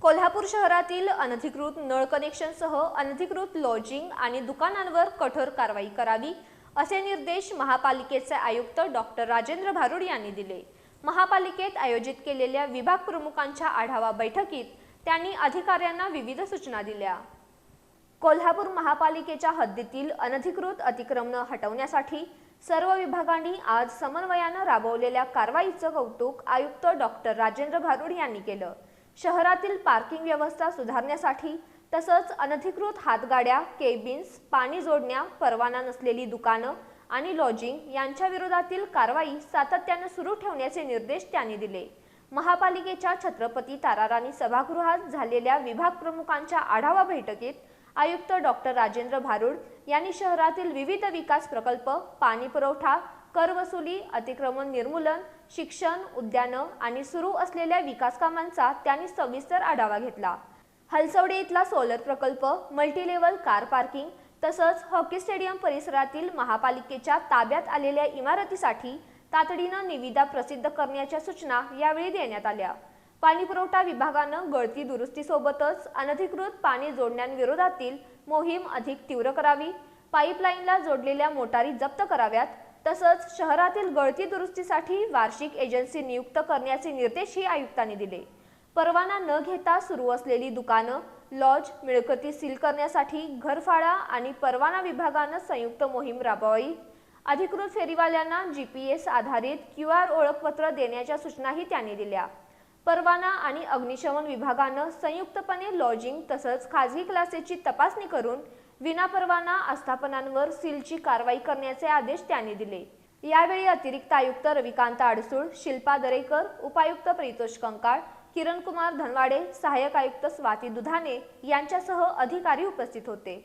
कोल्हापूर शहरातील अनधिकृत नळ कनेक्शनसह अनधिकृत लॉजिंग आणि दुकानांवर कठोर कारवाई करावी असे निर्देश महापालिकेचे आयुक्त डॉक्टर राजेंद्र भारुड यांनी दिले। महापालिकेत आयोजित केलेल्या विभाग प्रमुखांच्या आढावा बैठकीत त्यांनी अधिकाऱ्यांना विविध सूचना दिल्या। कोल्हापूर महापालिकेच्या हद्दीतील अनधिकृत अतिक्रमण हटवण्यासाठी सर्व विभागांनी आज समन्वयाने राबवलेल्या कारवाईचे कौतुक आयुक्त डॉक्टर राजेंद्र भारुड यांनी केलं। शहरातील पार्किंग व्यवस्था सुधारण्यासाठी तसंच अनधिकृत हातगाड्या, केबिन्स, पाणी जोडण्या, परवाना नसलेली दुकानं आणि लॉजिंग यांच्या विरोधातील कारवाई सातत्याने सुरू ठेवण्याचे निर्देश त्यांनी दिले। महापालिकेच्या छत्रपती ताराराणी सभागृहात झालेल्या विभाग प्रमुखांच्या आढावा बैठकीत आयुक्त डॉक्टर राजेंद्र भारुड यांनी शहरातील विविध विकास प्रकल्प, पाणी पुरवठा, कर वसुली, अतिक्रमण निर्मूलन, शिक्षण, उद्यानं आणि सुरू असलेल्या विकास कामांचा त्यांनी सविस्तर आढावा घेतला। हलसवडे इथला सोलर प्रकल्प, मल्टीलेवल कार पार्किंग तसंच हॉकी स्टेडियम परिसरातील महापालिकेच्या ताब्यात आलेल्या इमारतीसाठी तातडीने निविदा प्रसिद्ध करण्याच्या सूचना यावेळी देण्यात आल्या। पाणी पुरवठा विभागानं गळती दुरुस्तीसोबतच अनधिकृत पाणी जोडण्यांविरोधातील मोहीम अधिक तीव्र करावी, पाईपलाईनला जोडलेल्या मोटारी जप्त कराव्यात, तसंच शहरातील गळती दुरुस्तीसाठी वार्षिक एजन्सी नियुक्त करण्याचे निर्देशही आयुक्तांनी दिले। परवाना न घेता सुरू असलेली दुकानं, लॉज, मिळकती सील करण्यासाठी घरफाळा आणि परवाना विभागानं संयुक्त मोहीम राबवावी। अधिकृत फेरीवाल्यांना GPS आधारित QR ओळखपत्र देण्याच्या सूचनाही त्यांनी दिल्या। परवाना आणि अग्निशमन विभागानं संयुक्तपणे लॉजिंग तसंच खाजगी क्लासेसची तपासणी करून विनापरवाना आस्थापनांवर सीलची कारवाई करण्याचे आदेश त्यांनी दिले। यावेळी अतिरिक्त आयुक्त रविकांत आडसूळ, शिल्पा दरेकर, उपायुक्त प्रितोष कंकाळ, किरण कुमार धनवाडे, सहाय्यक आयुक्त स्वाती दुधाने यांच्यासह अधिकारी उपस्थित होते।